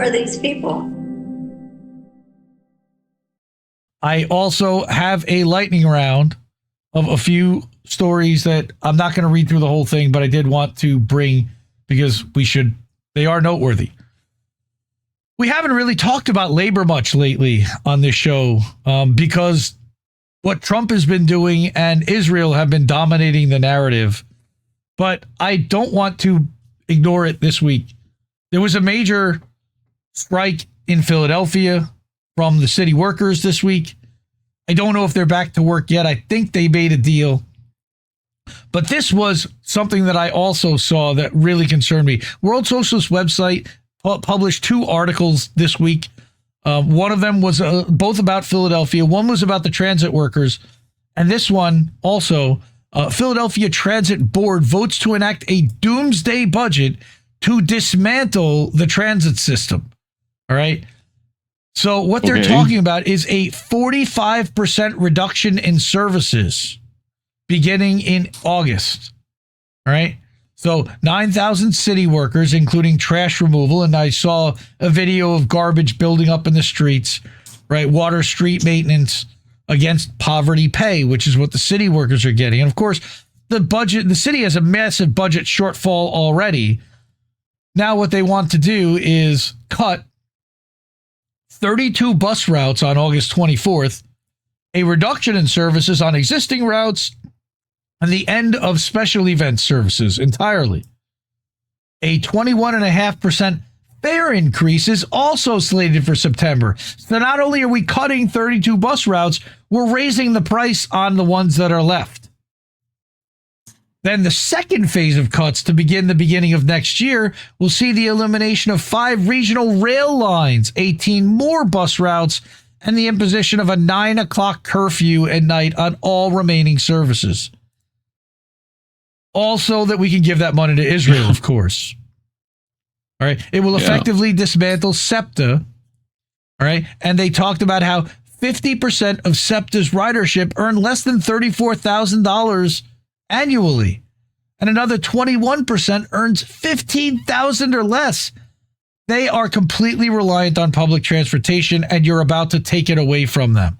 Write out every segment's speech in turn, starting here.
are these people? I also have a lightning round of a few stories that I'm not going to read through the whole thing, but I did want to bring because they are noteworthy. We haven't really talked about labor much lately on this show because what Trump has been doing and Israel have been dominating the narrative. But I don't want to ignore it this week. There was a major strike in Philadelphia from the city workers this week. I don't know if they're back to work yet. I think they made a deal. But this was something that I also saw that really concerned me. World Socialist website published 2 articles this week. One of them was both about Philadelphia. One was about the transit workers. And this one also, Philadelphia Transit Board votes to enact a doomsday budget to dismantle the transit system. All right. So what they're talking about is a 45% reduction in services beginning in August. All right. So 9,000 city workers, including trash removal. And I saw a video of garbage building up in the streets, right? Water, street maintenance against poverty pay, which is what the city workers are getting. And of course, the city has a massive budget shortfall already. Now what they want to do is cut 32 bus routes on August 24th, a reduction in services on existing routes, and the end of special event services entirely. A 21.5% fare increase is also slated for September. So not only are we cutting 32 bus routes, we're raising the price on the ones that are left. Then the second phase of cuts to begin the beginning of next year will see the elimination of 5 regional rail lines, 18 more bus routes, and the imposition of a 9 o'clock curfew at night on all remaining services. Also that we can give that money to Israel, of course. All right. It will effectively dismantle SEPTA. All right. And they talked about how 50% of SEPTA's ridership earned less than $34,000 annually. And another 21% earns $15,000 or less. They are completely reliant on public transportation, and you're about to take it away from them.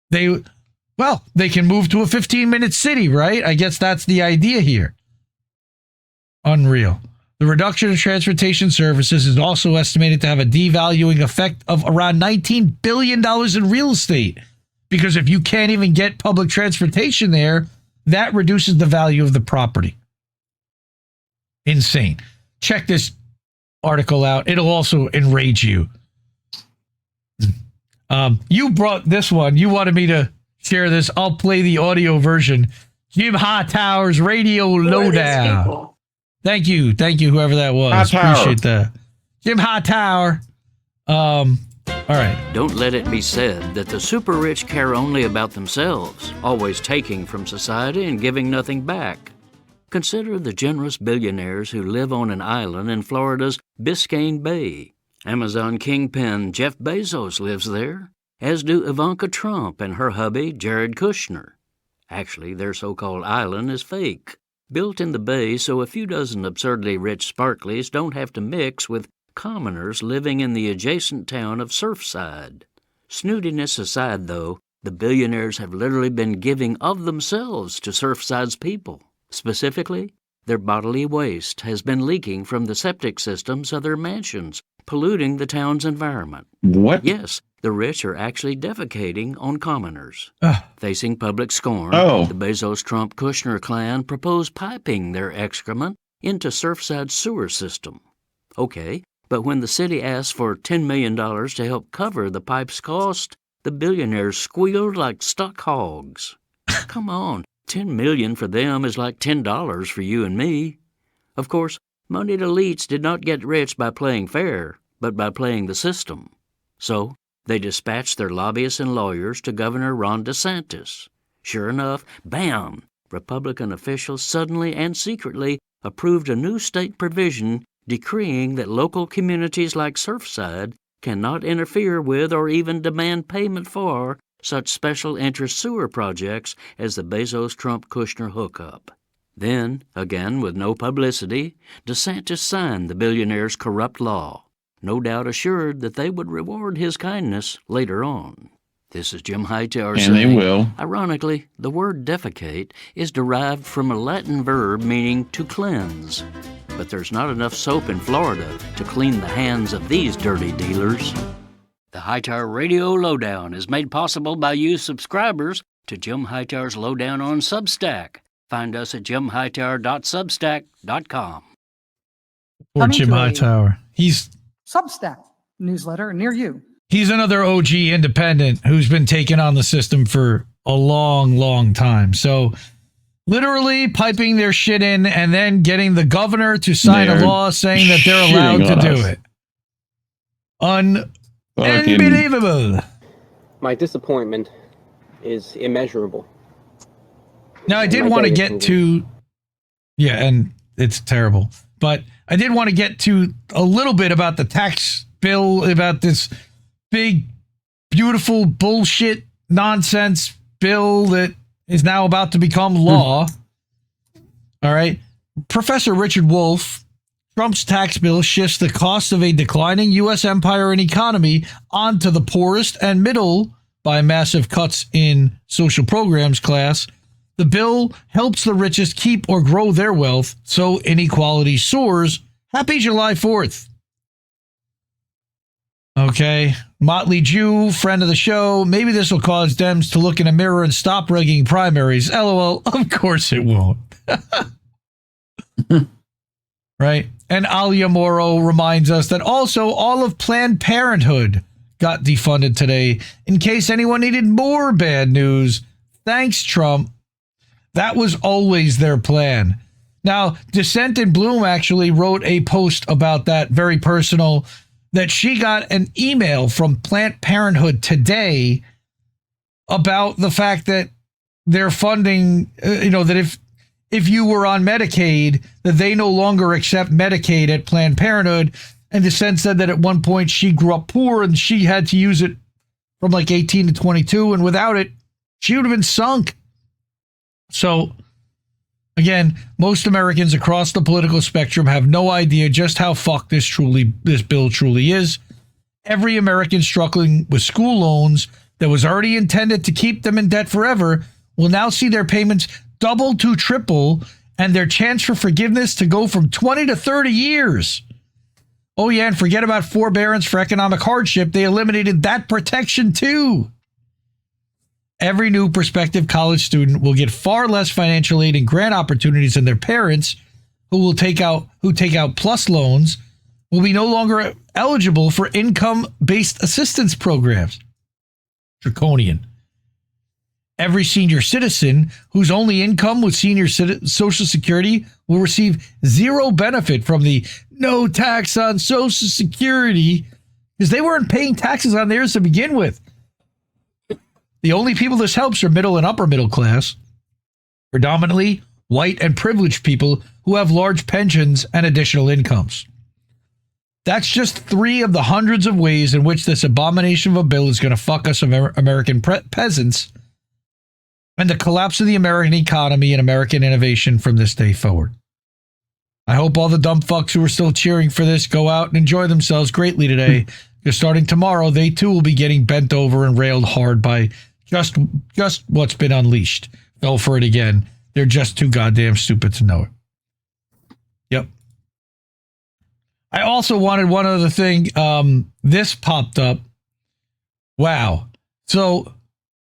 They can move to a 15-minute city, right? I guess that's the idea here. Unreal. The reduction of transportation services is also estimated to have a devaluing effect of around $19 billion in real estate. Because if you can't even get public transportation there, that reduces the value of the property. Insane. Check this article out. It'll also enrage you. You brought this one. You wanted me to share this. I'll play the audio version. Jim Hightower's Radio Lowdown. Thank you, whoever that was. Hightower. Appreciate that. Jim Hightower. All right. Don't let it be said that the super rich care only about themselves, always taking from society and giving nothing back. Consider the generous billionaires who live on an island in Florida's Biscayne Bay. Amazon kingpin Jeff Bezos lives there, as do Ivanka Trump and her hubby Jared Kushner. Actually, their so-called island is fake, built in the bay so a few dozen absurdly rich sparklies don't have to mix with commoners living in the adjacent town of Surfside. Snootiness aside, though, the billionaires have literally been giving of themselves to Surfside's people. Specifically, their bodily waste has been leaking from the septic systems of their mansions, polluting the town's environment. What? Yes, the rich are actually defecating on commoners. Facing public scorn, the Bezos-Trump-Kushner clan proposed piping their excrement into Surfside's sewer system. Okay, but when the city asked for $10 million to help cover the pipe's cost, the billionaires squealed like stuck hogs. Come on, $10 million for them is like $10 for you and me. Of course, moneyed elites did not get rich by playing fair, but by playing the system. So they dispatched their lobbyists and lawyers to Governor Ron DeSantis. Sure enough, bam! Republican officials suddenly and secretly approved a new state provision decreeing that local communities like Surfside cannot interfere with or even demand payment for such special interest sewer projects as the Bezos-Trump-Kushner hookup. Then, again with no publicity, DeSantis signed the billionaire's corrupt law. no doubt assured that they would reward his kindness later on. This is Jim Hightower And saying, they will. Ironically, the word defecate is derived from a Latin verb meaning to cleanse. But there's not enough soap in Florida to clean the hands of these dirty dealers. The Hightower Radio Lowdown is made possible by you subscribers to Jim Hightower's Lowdown on Substack. Find us at jimhightower.substack.com. Poor Jim Hightower. He's Substack newsletter near you. He's another OG independent who's been taking on the system for a long, long time. So literally piping their shit in and then getting the governor to sign a law saying that they're allowed to do it. Unbelievable. My disappointment is immeasurable. Now, I did want to get to, and it's terrible, but I did want to get to a little bit about the tax bill, about this big, beautiful bullshit nonsense bill that is now about to become law. All right. Professor Richard Wolff, Trump's tax bill shifts the cost of a declining U.S. empire and economy onto the poorest and middle by massive cuts in social programs class. The bill helps the richest keep or grow their wealth, so inequality soars. Happy July 4th. Okay. Motley Jew, friend of the show. Maybe this will cause Dems to look in a mirror and stop rigging primaries. LOL. Of course it won't. Right? And Alia Moro reminds us that also all of Planned Parenthood got defunded today in case anyone needed more bad news. Thanks, Trump. That was always their plan. Now, Dissent in Bloom actually wrote a post about that, very personal, that she got an email from Planned Parenthood today about the fact that they're funding, that if you were on Medicaid, that they no longer accept Medicaid at Planned Parenthood. And Dissent said that at one point she grew up poor and she had to use it from like 18 to 22. And without it, she would have been sunk. So, again, most Americans across the political spectrum have no idea just how fucked this bill truly is. Every American struggling with school loans that was already intended to keep them in debt forever will now see their payments double to triple and their chance for forgiveness to go from 20 to 30 years. Oh, yeah, and forget about forbearance for economic hardship. They eliminated that protection, too. Every new prospective college student will get far less financial aid and grant opportunities than their parents, who take out plus loans, will be no longer eligible for income-based assistance programs. Draconian. Every senior citizen whose only income was senior Social Security will receive zero benefit from the no tax on Social Security because they weren't paying taxes on theirs to begin with. The only people this helps are middle and upper middle class, predominantly white and privileged people who have large pensions and additional incomes. That's just 3 of the hundreds of ways in which this abomination of a bill is going to fuck us American peasants and the collapse of the American economy and American innovation from this day forward. I hope all the dumb fucks who are still cheering for this go out and enjoy themselves greatly today, because starting tomorrow, they too will be getting bent over and railed hard by just what's been unleashed. Fell for it again. They're just too goddamn stupid to know it. Yep. I also wanted one other thing. This popped up. Wow. So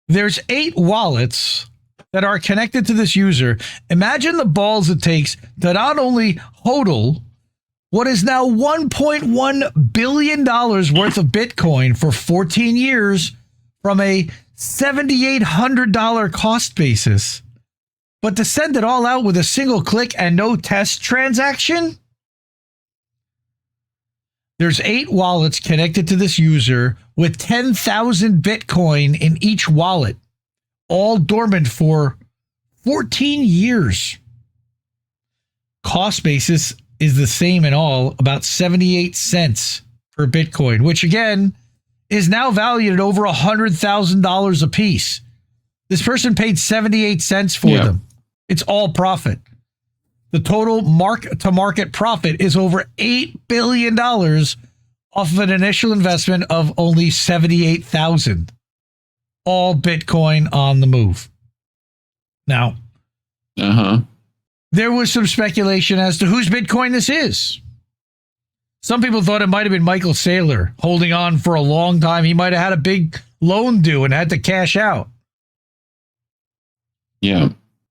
there's 8 wallets that are connected to this user. Imagine the balls it takes to not only hodl what is now $1.1 billion worth of Bitcoin for 14 years from a $7,800 cost basis, but to send it all out with a single click and no test transaction? There's 8 wallets connected to this user with 10,000 Bitcoin in each wallet, all dormant for 14 years. Cost basis is the same in all, about 78 cents per Bitcoin, which again is now valued at over $100,000 a piece. This person paid 78 cents for them. It's all profit. The total mark-to-market profit is over $8 billion off of an initial investment of only $78,000. All Bitcoin on the move. Now, there was some speculation as to whose Bitcoin this is. Some people thought it might have been Michael Saylor holding on for a long time. He might have had a big loan due and had to cash out. Yeah.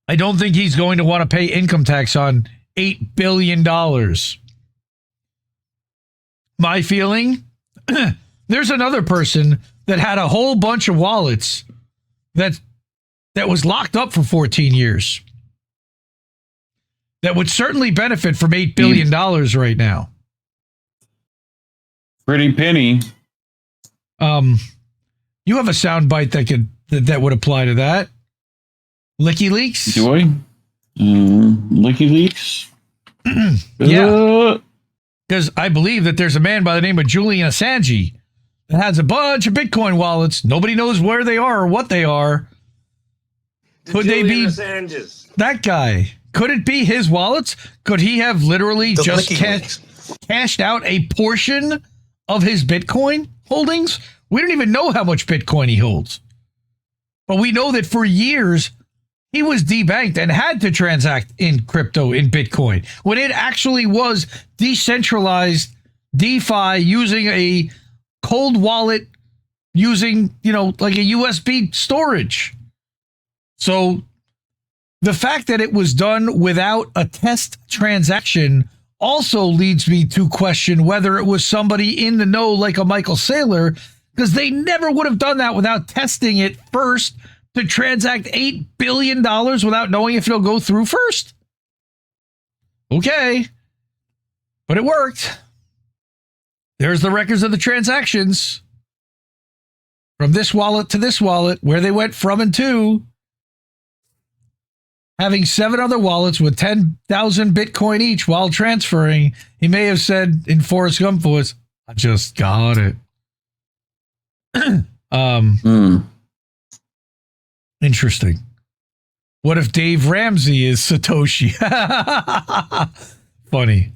I don't think he's going to want to pay income tax on $8 billion. My feeling, there's another person that had a whole bunch of wallets that was locked up for 14 years. That would certainly benefit from $8 billion right now. Pretty penny. You have a soundbite that would apply to that. Licky Leaks? Do I? Licky Leaks? Yeah. Because I believe that there's a man by the name of Julian Assange that has a bunch of Bitcoin wallets. Nobody knows where they are or what they are. Could they be that guy? Could it be his wallets? Could he have literally just cashed out a portion of his Bitcoin holdings? We don't even know how much Bitcoin he holds. But we know that for years, he was debanked and had to transact in crypto, in Bitcoin, when it actually was decentralized DeFi using a cold wallet, using, like a USB storage. So the fact that it was done without a test transaction also leads me to question whether it was somebody in the know like a Michael Saylor, because they never would have done that without testing it first to transact $8 billion without knowing if it'll go through first. Okay. But it worked. There's the records of the transactions from this wallet to this wallet, where they went from and to. Having 7 other wallets with 10,000 Bitcoin each while transferring, he may have said in Forrest Gump voice, "I just got it." Interesting. What if Dave Ramsey is Satoshi? Funny.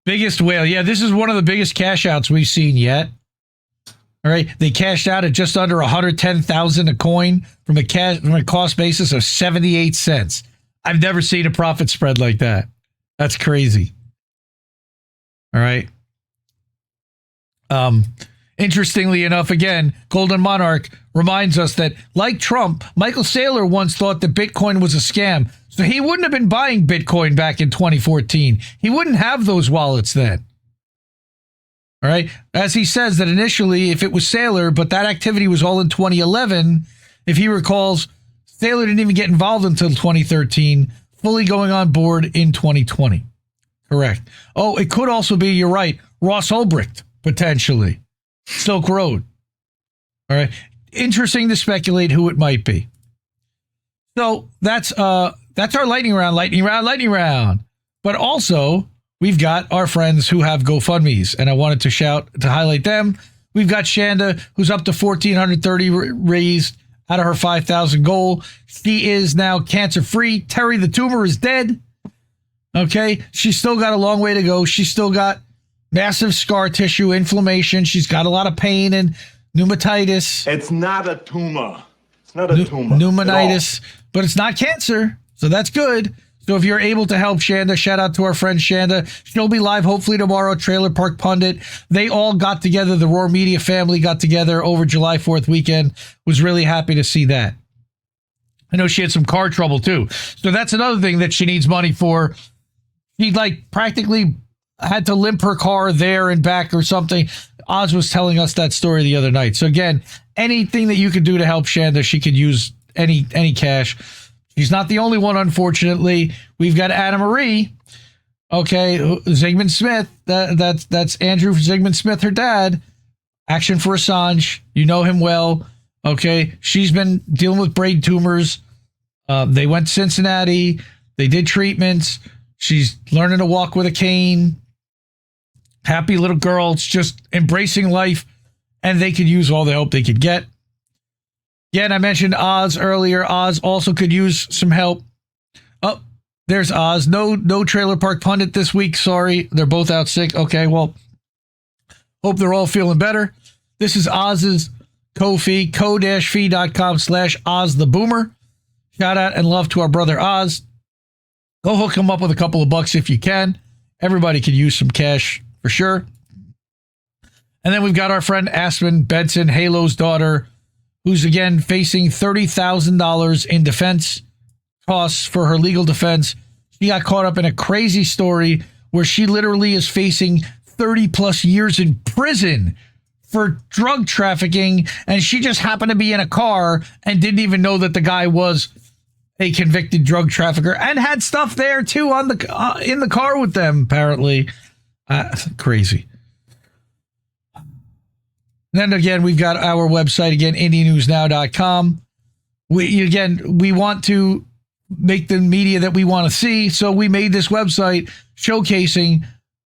Biggest whale. Yeah, this is one of the biggest cash outs we've seen yet. All right. They cashed out at just under 110,000 a coin from a cost basis of 78 cents. I've never seen a profit spread like that. That's crazy. All right. Interestingly enough, again, Golden Monarch reminds us that, like Trump, Michael Saylor once thought that Bitcoin was a scam. So he wouldn't have been buying Bitcoin back in 2014. He wouldn't have those wallets then. All right. As he says that initially, if it was Saylor, but that activity was all in 2011, if he recalls, Saylor didn't even get involved until 2013, fully going on board in 2020. Correct. Oh, it could also be, you're right, Ross Ulbricht, potentially. Silk Road. All right. Interesting to speculate who it might be. So that's our lightning round. But also, we've got our friends who have GoFundMes, and I wanted to highlight them. We've got Chanda, who's up to $1,430 raised out of her 5,000 goal. She is now cancer-free. Terry, the tumor, is dead. Okay. She's still got a long way to go. She's still got massive scar tissue inflammation. She's got a lot of pain and pneumonitis. It's not a tumor. It's not a tumor. Pneumonitis, but it's not cancer. So that's good. So if you're able to help Chanda, shout out to our friend Chanda. She'll be live hopefully tomorrow. Trailer Park Pundit. They all got together. The Roar Media family got together over July 4th weekend. Was really happy to see that. I know she had some car trouble too. So that's another thing that she needs money for. She practically had to limp her car there and back or something. Oz was telling us that story the other night. So again, anything that you could do to help Chanda, she could use any cash. She's not the only one, unfortunately. We've got AnnaMari. Okay, Zygmunt Smith. That's Andrew Zygmunt Smith, her dad. Action for Assange. You know him well. Okay, she's been dealing with brain tumors. They went to Cincinnati. They did treatments. She's learning to walk with a cane. Happy little girl. It's just embracing life, and they could use all the help they could get. Again, I mentioned Oz earlier. Oz also could use some help. Oh, there's Oz. No Trailer Park Pundit this week. Sorry. They're both out sick. Okay, well, Hope they're all feeling better. This is Oz's Ko-fi, ko-fi.com/Oz the Boomer. Shout out and love to our brother Oz. Go hook him up with a couple of bucks if you can. Everybody could use some cash for sure. And then we've got our friend Aspen Benson, Halo's daughter, who's again facing $30,000 in defense costs for her legal defense. She got caught up in a crazy story where she literally is facing 30 plus years in prison for drug trafficking, and she just happened to be in a car and didn't even know that the guy was a convicted drug trafficker and had stuff there too on the in the car with them, apparently. Crazy. Then again, we've got our website again, IndieNewsNow.com. We want to make the media that we want to see, so we made this website showcasing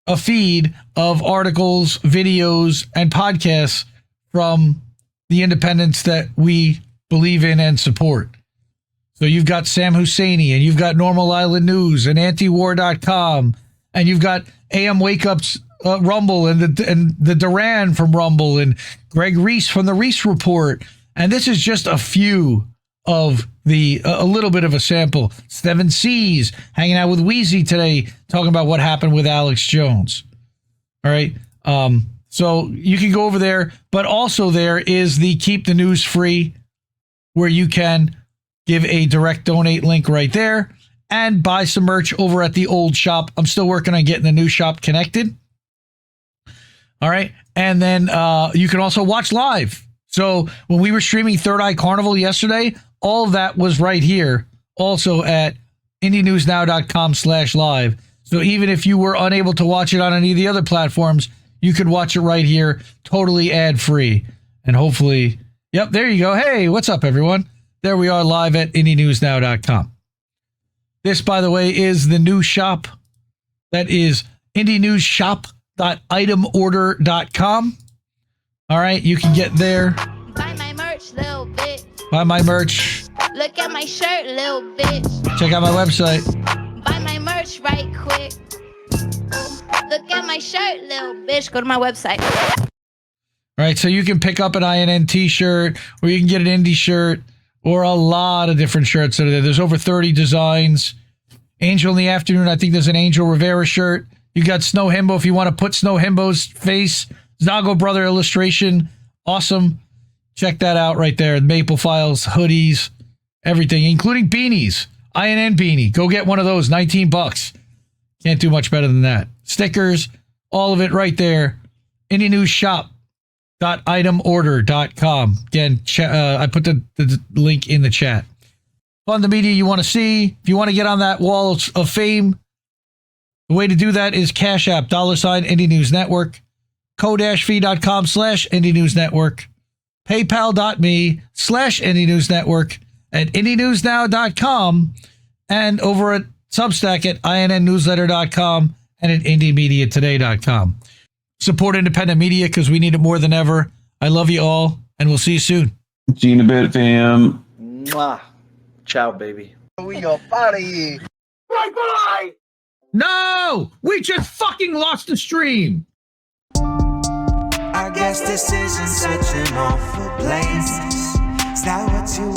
a feed of articles, videos, and podcasts from the independents that we believe in and support. So you've got Sam Husseini, and you've got Normal Island News, and Antiwar.com, and you've got AM Wake Up's Rumble, and the Duran from Rumble, and Greg Reese from the Reese Report. And this is just a few of a little bit of a sample. Steven C's hanging out with Wheezy today, talking about what happened with Alex Jones. All right. So you can go over there, but also there is the Keep the News Free, where you can give a direct donate link right there and buy some merch over at the old shop. I'm still working on getting the new shop connected. All right. And then you can also watch live. So when we were streaming Third Eye Carnival yesterday, all of that was right here, also at IndieNewsNow.com/live. So even if you were unable to watch it on any of the other platforms, you could watch it right here, totally ad-free. And hopefully, yep, there you go. Hey, what's up, everyone? There we are live at IndieNewsNow.com. This, by the way, is the new shop. That is IndieNewsShop.itemorder.com. All right, you can get there. Buy my merch, little bitch. Buy my merch. Look at my shirt, little bitch. Check out my website. Buy my merch right quick. Look at my shirt, little bitch. Go to my website. All right, so you can pick up an INN t-shirt, or you can get an indie shirt, or a lot of different shirts that are there. There's over 30 designs. Angel in the Afternoon, I think there's an Angel Rivera shirt. You got Snow Himbo if you want to put Snow Himbo's face. Zago Brother illustration. Awesome. Check that out right there. Maple Files, hoodies, everything, including beanies. INN beanie. Go get one of those. $19. Can't do much better than that. Stickers, all of it right there. IndieNewsShop.itemorder.com. Again, I put the link in the chat. Fund the media you want to see. If you want to get on that wall of fame, the way to do that is Cash App, $ Indie News Network, ko-fi.com/Indie News Network, paypal.me/Indie News Network, at IndieNewsNow.com, and over at Substack at INNNewsletter.com and at IndieMediaToday.com. Support independent media because we need it more than ever. I love you all, and we'll see you soon. See you in a bit, fam. Mwah. Ciao, baby. We go party. Bye-bye! No! We just fucking lost the stream! I guess this isn't such an awful place. Is that what you